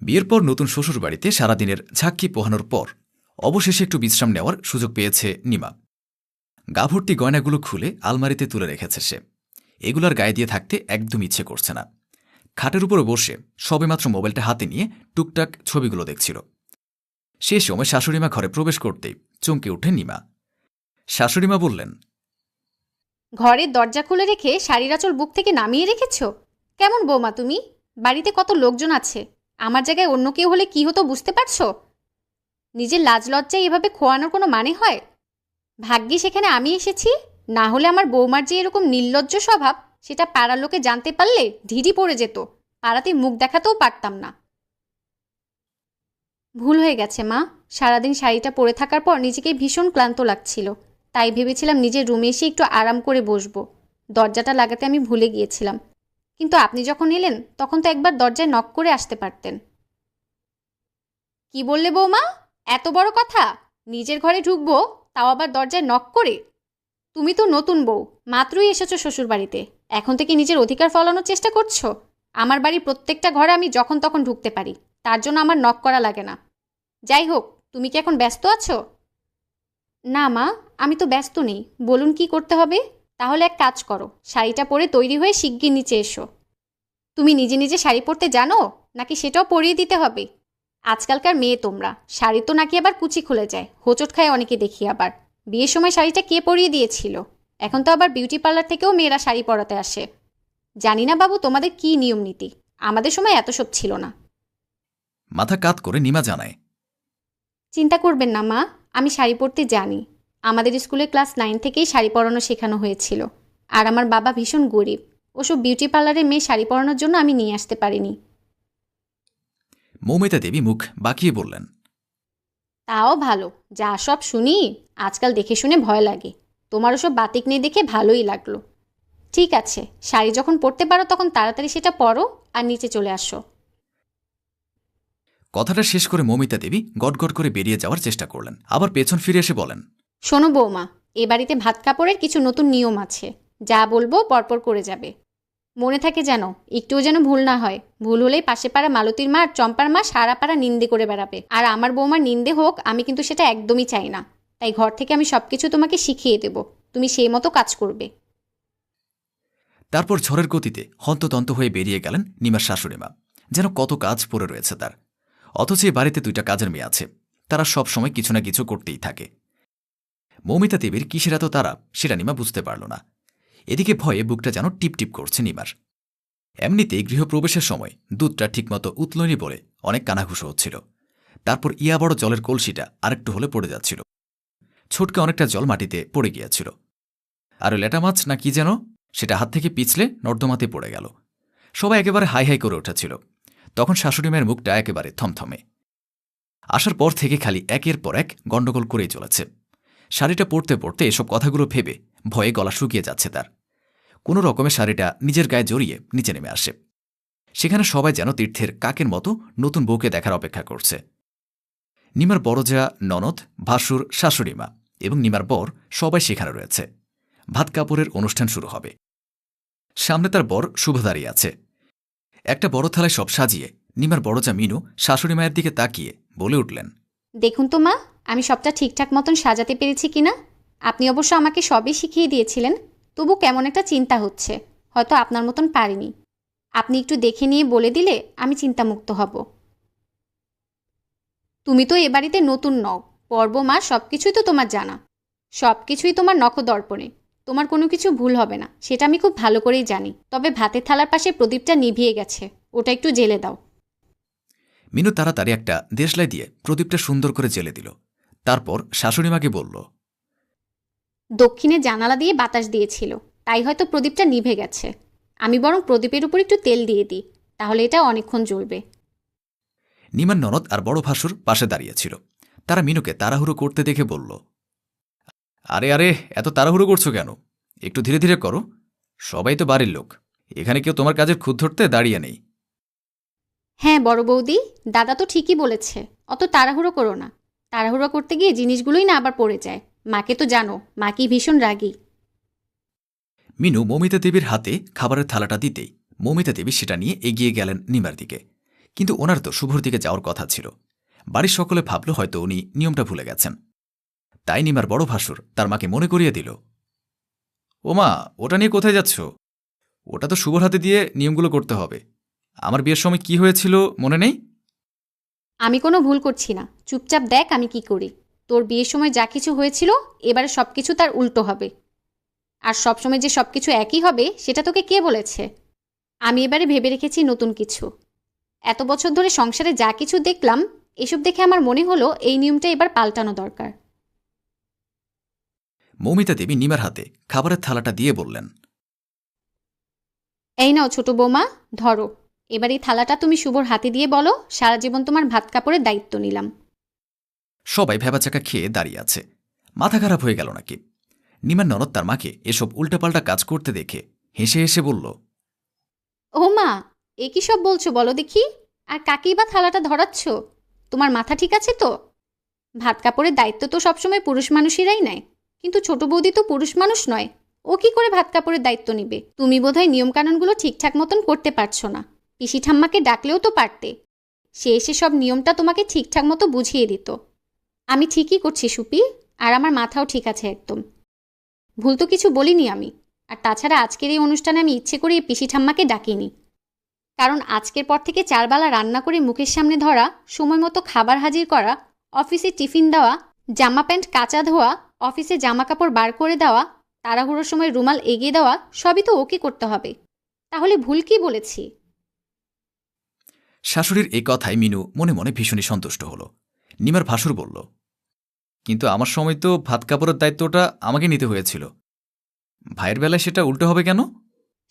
বিয়ের পর নতুন শ্বশুরবাড়িতে সারাদিনের ঝাঁকি পোহানোর পর অবশেষে একটু বিশ্রাম নেওয়ার সুযোগ পেয়েছে নিমা। গা ভর্তি গয়নাগুলো খুলে আলমারিতে তুলে রেখেছে সে। এগুলার গায়ে দিয়ে থাকতে একদম ইচ্ছে করছে না। খাটের উপরে বসে সবেমাত্র মোবাইলটা হাতে নিয়ে টুকটাক ছবিগুলো দেখছিল। সে সময় শাশুড়িমা ঘরে প্রবেশ করতেই চমকে ওঠে নিমা। শাশুড়িমা বললেন, ঘরের দরজা খুলে রেখে শাড়ির আঁচল বুক থেকে নামিয়ে রেখেছ? কেমন বৌমা তুমি? বাড়িতে কত লোকজন আছে, আমার জায়গায় অন্য কেউ হলে কি হতো বুঝতে পারছো? নিজের লাজ লজ্জায় এভাবে খোয়ানোর কোনো মানে হয়? ভাগ্যে সেখানে আমি এসেছি, না হলে আমার বৌমার যে এরকম নির্লজ্জ স্বভাব সেটা পাড়ার লোকে জানতে পারলে ঢিঢি পড়ে যেত, পাড়াতে মুখ দেখাতেও পারতাম না। ভুল হয়ে গেছে মা, সারাদিন শাড়িটা পরে থাকার পর নিজেকে ভীষণ ক্লান্ত লাগছিল, তাই ভেবেছিলাম নিজের রুমে এসে একটু আরাম করে বসবো। দরজাটা লাগাতে আমি ভুলে গিয়েছিলাম, কিন্তু আপনি যখন এলেন তখন তো একবার দরজায় নক করে আসতে পারতেন। কি বললে বৌমা? এত বড় কথা? নিজের ঘরে ঢুকবো, তাও আবার দরজায় নক করে? তুমি তো নতুন বউ, মাত্রই এসেছো শ্বশুরবাড়িতে, এখন থেকে নিজের অধিকার ফলানোর চেষ্টা করছো? আমার বাড়ির প্রত্যেকটা ঘরে আমি যখন তখন ঢুকতে পারি, তার জন্য আমার নক করা লাগে না। যাই হোক, তুমি কি এখন ব্যস্ত আছো? না মা, আমি তো ব্যস্ত নেই, বলুন কি করতে হবে? তাহলে এক কাজ করো, শাড়িটা পরে তৈরি হয়ে শিগগির নিচে এসো। তুমি নিজে নিজে শাড়ি পরতে জানো, নাকি সেটাও পরিয়ে দিতে হবে? আজকালকার মেয়ে তোমরা, শাড়ি তো নাকি আবার কুচি খুলে যায়, হোঁচট খায় অনেকে দেখি। আবার বিয়ের সময় শাড়িটা কে পরিয়ে দিয়েছিল? এখন তো আবার বিউটি পার্লার থেকেও মেয়েরা শাড়ি পরাতে আসে। জানি না বাবু তোমাদের কি নিয়ম নীতি, আমাদের সময় এত সব ছিল না। মাথা কাত করে নিমা জানায়, চিন্তা করবেন না মা, আমি শাড়ি পরতে জানি। আমাদের স্কুলে ক্লাস 9 থেকেই শাড়ি পরানো শেখানো হয়েছিল। আর আমার বাবা ভীষণ গরিব, ওসব বিউটি পার্লারে মেয়ে শাড়ি পরানোর জন্য আমি নিয়ে আসতে পারিনি। মৌমিতা দেবী মুখ বাঁকিয়ে বললেন, তাও ভালো, যা সব শুনি আজকাল দেখে শুনে ভয় লাগে। তোমার ওসব বাতিক নেই দেখে ভালোই লাগলো। ঠিক আছে, শাড়ি যখন পরতে পারো তখন তাড়াতাড়ি সেটা পরো আর নিচে চলে আসো। কথাটা শেষ করে মৌমিতা দেবী গটগট করে বেরিয়ে যাওয়ার চেষ্টা করলেন, আবার পেছন ফিরে এসে বলেন, শোনো বৌমা, এ বাড়িতে ভাত কাপড়ের কিছু নতুন নিয়ম আছে, যা বলবো পরপর করে যাবে। মনে থাকে যেন, একটুও যেন ভুল না হয়। ভুল হলেই পাশে পাড়া মালতীর মা আর চম্পার মা সারা পাড়া নিন্দে করে বেড়াবে, আর আমার বৌমার নিন্দে হোক আমি কিন্তু সেটা একদমই চাই না। তাই ঘর থেকে আমি সবকিছু তোমাকে শিখিয়ে দেব, তুমি সেই মতো কাজ করবে। তারপর ঝড়ের গতিতে হন্তদন্ত হয়ে বেরিয়ে গেলেন নিমার শাশুড়িমা। যেন কত কাজ পড়ে রয়েছে তার, অথচ এই বাড়িতে 2টা কাজের মেয়ে আছে, তারা সব সময় কিছু না কিছু করতেই থাকে। মৌমিতা দেবীর কিসের এত তারা সেটা নিমা বুঝতে পারল না। এদিকে ভয়ে বুকটা যেন টিপটিপ করছে নিমার। এমনিতেই গৃহপ্রবেশের সময় দুধটা ঠিকমতো উতলয়নি বলে অনেক কানাঘুষো হচ্ছিল। তারপর ইয়া বড় জলের কলসিটা আরেকটু হলে পড়ে যাচ্ছিল, ছোটকে অনেকটা জল মাটিতে পড়ে গিয়েছিল। আর লেটা মাছ না কি যেন, সেটা হাত থেকে পিছলে নর্দমাতে পড়ে গেল। সবাই একেবারে হাই হাই করে উঠেছিল। তখন শাশুড়ি মায়ের মুখটা একেবারে থমথমে। আসার পর থেকে খালি একের পর এক গণ্ডগোল করেই চলেছে। শাড়িটা পরতে পরতে এসব কথাগুলো ভেবে ভয়ে গলা শুকিয়ে যাচ্ছে তার। কোনো রকমে শাড়িটা নিজের গায়ে জড়িয়ে নিচে নেমে আসে। সেখানে সবাই যেন তীর্থের কাকের মতো নতুন বউকে দেখার অপেক্ষা করছে। নিমার বড় যা, ননদ, ভাসুর, শাশুড়িমা এবং নিমার বর সবাই সেখানে রয়েছে। ভাত কাপড়ের অনুষ্ঠান শুরু হবে। সামনে তার বর শুভ দাঁড়িয়ে আছে। একটা বড় থালায় সব সাজিয়ে নিমার বড় যা মিনু শাশুড়ি মায়ের দিকে তাকিয়ে বলে উঠলেন, দেখুন তো মা, আমি সবটা ঠিকঠাক মতন সাজাতে পেরেছি কিনা। আপনি অবশ্য আমাকে সবই শিখিয়ে দিয়েছিলেন, তবু কেমন একটা চিন্তা হচ্ছে, হয়তো আপনার মতন পারিনি। আপনি একটু দেখে নিয়ে বলে দিলে আমি চিন্তামুক্ত হব। তুমি তো এ বাড়িতে নতুন নও, পর্ব মা, সব কিছুই তো তোমার জানা। সব কিছুই তোমার নখদর্পণে, তোমার কোনো কিছু ভুল হবে না, সেটা আমি খুব ভালো করেই জানি। তবে ভাতের থালার পাশে প্রদীপটা নিভিয়ে গেছে, ওটা একটু জ্বেলে দাও। মিনু তাড়াতাড়ি একটা দেশলাই দিয়ে প্রদীপটা সুন্দর করে জ্বেলে দিল। তারপর শাশুড়িমাকে বলল, দক্ষিণে জানালা দিয়ে বাতাস দিয়েছিল, তাই হয়তো প্রদীপটা নিভে গেছে। আমি বরং প্রদীপের উপর একটু তেল দিয়ে দিই, তাহলে এটা অনেকক্ষণ জ্বলবে। নিমার ননদ আর বড় ভাসুর পাশে দাঁড়িয়েছিল। তারা মিনুকে তাড়াহুড়ো করতে দেখে বলল, আরে আরে, এত তাড়াহুড়ো করছো কেন? একটু ধীরে ধীরে করো, সবাই তো বাড়ির লোক, এখানে কেউ তোমার কাজের খুদ ধরতে দাঁড়িয়ে নেই। হ্যাঁ বড় বৌদি, দাদা তো ঠিকই বলেছে, অত তাড়াহুড়ো করো না। তাড়াহুড়ো করতে গিয়ে জিনিসগুলোই না আবার পড়ে যায়। মাকে তো জানো, মা কি ভীষণ রাগী। মিনু মৌমিতা দেবীর হাতে খাবারের থালাটা দিতেই মৌমিতা দেবী সেটা নিয়ে এগিয়ে গেলেন নিমার দিকে। কিন্তু ওনার তো শুভর দিকে যাওয়ার কথা ছিল। বাড়ির সকলে ভাবল হয়তো উনি নিয়মটা ভুলে গেছেন। তাই নিমার বড় ভাসুর তার মাকে মনে করিয়ে দিল, ও মা, ওটা নিয়ে কোথায় যাচ্ছ? ওটা তো শুভর হাতে দিয়ে নিয়মগুলো করতে হবে। আমার বিয়ের সময় কি হয়েছিল মনে নেই? আমি কোনো ভুল করছি না, চুপচাপ দেখ আমি কি করি। তোর বিয়ের সময় যা কিছু হয়েছিল এবারে সব কিছু তার উল্টো হবে। আর সবসময় যে সব কিছু একই হবে সেটা তোকে কে বলেছে? আমি এবারে ভেবে রেখেছি নতুন কিছু। এত বছর ধরে সংসারে যা কিছু দেখলাম, এসব দেখে আমার মনে হলো এই নিয়মটা এবার পাল্টানো দরকার। মৌমিতা দেবী নিমার হাতে খাবারের থালাটা দিয়ে বললেন, এই নাও ছোট বৌমা, ধরো। এবার এই থালাটা তুমি শুভর হাতে দিয়ে বলো, সারা জীবন তোমার ভাত কাপড়ের দায়িত্ব নিলাম। সবাই ভেবাচাকা খেয়ে দাঁড়িয়ে আছে। মাথা খারাপ হয়ে গেল নাকি? নিমার ননদ তার মাকে এসব উল্টাপাল্টা কাজ করতে দেখে হেসে হেসে বলল, ও মা, এ কি সব বলছো বলো দেখি? আর কাকেই বা থালাটা ধরাচ্ছ? তোমার মাথা ঠিক আছে তো? ভাত কাপড়ের দায়িত্ব তো সবসময় পুরুষ মানুষেরাই নেয়, কিন্তু ছোট বৌদি তো পুরুষ মানুষ নয়। ও কি করে ভাত কাপড়ের দায়িত্ব নিবে? তুমি বোধহয় নিয়মকানুনগুলো ঠিকঠাক মতন করতে পারছো না। পিসি ঠাম্মাকে ডাকলেও তো পারতে, সে এসে সব নিয়মটা তোমাকে ঠিকঠাক মতো বুঝিয়ে দিত। আমি ঠিকই করছি সুপি, আর আমার মাথাও ঠিক আছে একদম। ভুল তো কিছু বলিনি আমি। আর তাছাড়া আজকের এই অনুষ্ঠানে আমি ইচ্ছে করে এই পিসি ঠাম্মাকে ডাকিনি, কারণ আজকের পর থেকে 4 বেলা রান্না করে মুখের সামনে ধরা, সময় মতো খাবার হাজির করা, অফিসে টিফিন দেওয়া, জামা প্যান্ট কাচা ধোয়া, অফিসে জামা কাপড় বার করে দেওয়া, তাড়াহুড়োর সময় রুমাল এগিয়ে দেওয়া, সবই তো ওকে করতে হবে। তাহলে ভুল কি বলেছি? শাশুড়ির এই কথায় মিনু মনে মনে ভীষণই সন্তুষ্ট হল। নিমার ভাসুর বলল, কিন্তু আমার সময় তো ভাত কাপড়ের দায়িত্বটা আমাকে নিতে হয়েছিল। ভাইয়ের বেলায় সেটা উল্টো হবে কেন?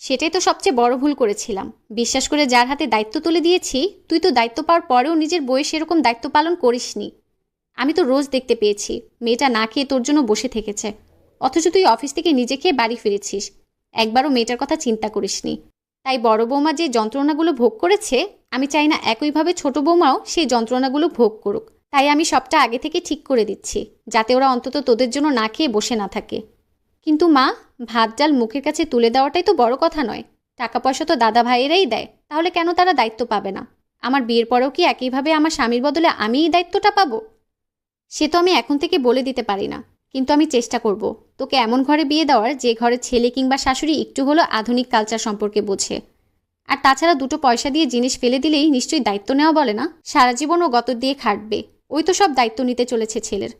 সেটাই তো সবচেয়ে বড় ভুল করেছিলাম। বিশ্বাস করে যার হাতে দায়িত্ব তুলে দিয়েছি, তুই তো দায়িত্ব পাওয়ার পরেও নিজের বউয়ের সেরকম দায়িত্ব পালন করিসনি। আমি তো রোজ দেখতে পেয়েছি মেয়েটা না খেয়ে তোর জন্য বসে থেকেছে, অথচ তুই অফিস থেকে নিজে খেয়ে বাড়ি ফিরেছিস। একবারও মেয়েটার কথা চিন্তা করিসনি। তাই বড় বৌমা যে যন্ত্রণাগুলো ভোগ করেছে, আমি চাই না একইভাবে ছোট বৌমাও সেই যন্ত্রণাগুলো ভোগ করুক। তাই আমি সবটা আগে থেকে ঠিক করে দিচ্ছি, যাতে ওরা অন্তত তোদের জন্য না খেয়ে বসে না থাকে। কিন্তু মা, ভাত ডাল মুখের কাছে তুলে দেওয়াটাই তো বড় কথা নয়। টাকা পয়সা তো দাদা ভাইয়েরাই দেয়, তাহলে কেন তারা দায়িত্ব পাবে না? আমার বিয়ের পরেও কি একইভাবে আমার স্বামীর বদলে আমিই দায়িত্বটা পাবো? সে তো আমি এখন থেকে বলে দিতে পারি না, কিন্তু আমি চেষ্টা করব তোকে এমন ঘরে বিয়ে দেওয়ার যে ঘরের ছেলে কিংবা শাশুড়ি একটু হলো আধুনিক কালচার সম্পর্কে বোঝে। আর তাছাড়া দুটো পয়সা দিয়ে জিনিস ফেলে দিলেই নিশ্চয়ই দায়িত্ব নেওয়া বলে না। সারা জীবন ও গত দিয়ে খাটবে, ওই তো সব দায়িত্ব নিতে চলেছে ছেলের।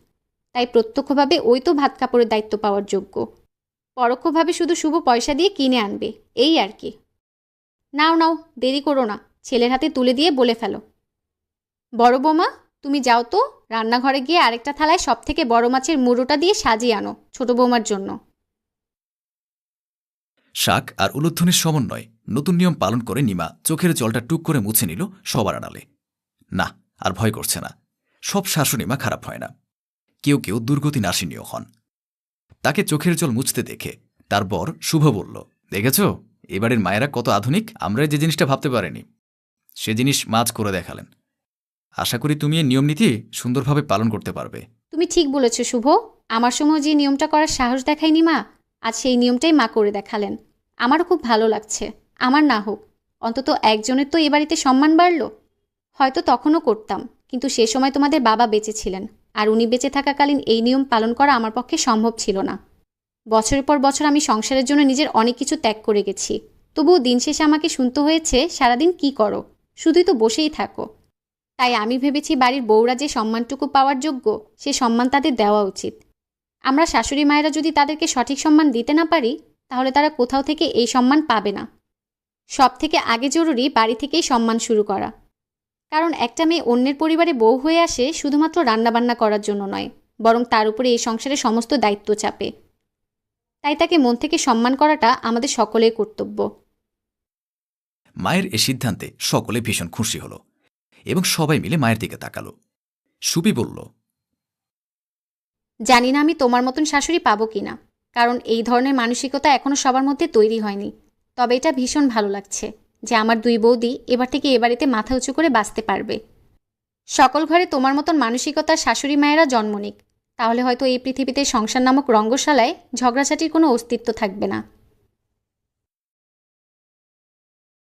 তাই প্রত্যক্ষভাবে ওই তো ভাত কাপড়ের দায়িত্ব পাওয়ার যোগ্য, পরোক্ষভাবে শুধু শুভ পয়সা দিয়ে কিনে আনবে, এই আর কি। নাও নাও, দেরি করো না, ছেলের হাতে তুলে দিয়ে বলে ফেলো। বড় বৌমা, তুমি যাও তো, রান্নাঘরে গিয়ে আরেকটা থালায় সব থেকে বড় মাছের মুড়োটা দিয়ে সাজিয়ে আনো ছোট বৌমার জন্য। শাক আর উলুধ্বনির সমন্বয় নতুন নিয়ম পালন করে নিমা চোখের জলটা টুক করে মুছে নিল সবার আড়ালে। না, আর ভয় করছে না। সব শাশুড়িমা খারাপ হয় না, কেউ কেউ দুর্গতি নাশিনীও হন। তাকে চোখের জল মুছতে দেখে তার বর শুভ বলল, দেখেছ এবারের মায়েরা কত আধুনিক, আমরা যে জিনিসটা ভাবতে পারিনি সে জিনিস মাছ করে দেখালেন। আশা করি তুমি এই নিয়ম নীতি সুন্দরভাবে পালন করতে পারবে। তুমি ঠিক বলেছ শুভ। আমার সময় যে নিয়মটা করার সাহস দেখায়নি মা, আজ সেই নিয়মটাই মা করে দেখালেন। আমারও খুব ভালো লাগছে। আমার না হোক, অন্তত একজনের তো এ বাড়িতে সম্মান বাড়ল। হয়তো তখনও করতাম, কিন্তু সে সময় তোমাদের বাবা বেঁচে ছিলেন, আর উনি বেঁচে থাকাকালীন এই নিয়ম পালন করা আমার পক্ষে সম্ভব ছিল না। বছরের পর বছর আমি সংসারের জন্য নিজের অনেক কিছু ত্যাগ করে গেছি, তবুও দিন শেষে আমাকে শুনতে হয়েছে সারাদিন কি করো, শুধুই তো বসেই থাকো। তাই আমি ভেবেছি বাড়ির বউরা যে সম্মানটুকু পাওয়ার যোগ্য, সে সম্মান তাদের দেওয়া উচিত। আমরা শাশুড়ি মায়েরা যদি তাদেরকে সঠিক সম্মান দিতে না পারি, তাহলে তারা কোথাও থেকে এই সম্মান পাবে না। সব থেকে আগে জরুরি বাড়ি থেকেই সম্মান শুরু করা। কারণ একটা মেয়ে অন্যের পরিবারে বউ হয়ে আসে শুধুমাত্র রান্নাবান্না করার জন্য নয়, বরং তার উপরে এই সংসারের সমস্ত দায়িত্ব চাপে। তাই তাকে মন থেকে সম্মান করাটা আমাদের সকলের কর্তব্য। মায়ের এ সিদ্ধান্তে সকলে ভীষণ খুশি হল এবং সবাই মিলে মায়ের দিকে তাকালো। সুপি বলল, জানি না আমি তোমার মতন শাশুড়ি পাবো কিনা, কারণ এই ধরনের মানসিকতা এখনো সবার মধ্যে তৈরি হয়নি। তবে এটা ভীষণ ভালো লাগছে যে আমার দুই বৌদি এবার থেকে এ বাড়িতে মাথা উঁচু করে বাঁচতে পারবে। সকল ঘরে তোমার মতন মানসিকতার শাশুড়ি মায়েরা জন্ম নিক, তাহলে হয়তো এই পৃথিবীতে সংসার নামক রঙ্গশালায় ঝগড়াঝাটির কোনো অস্তিত্ব থাকবে না।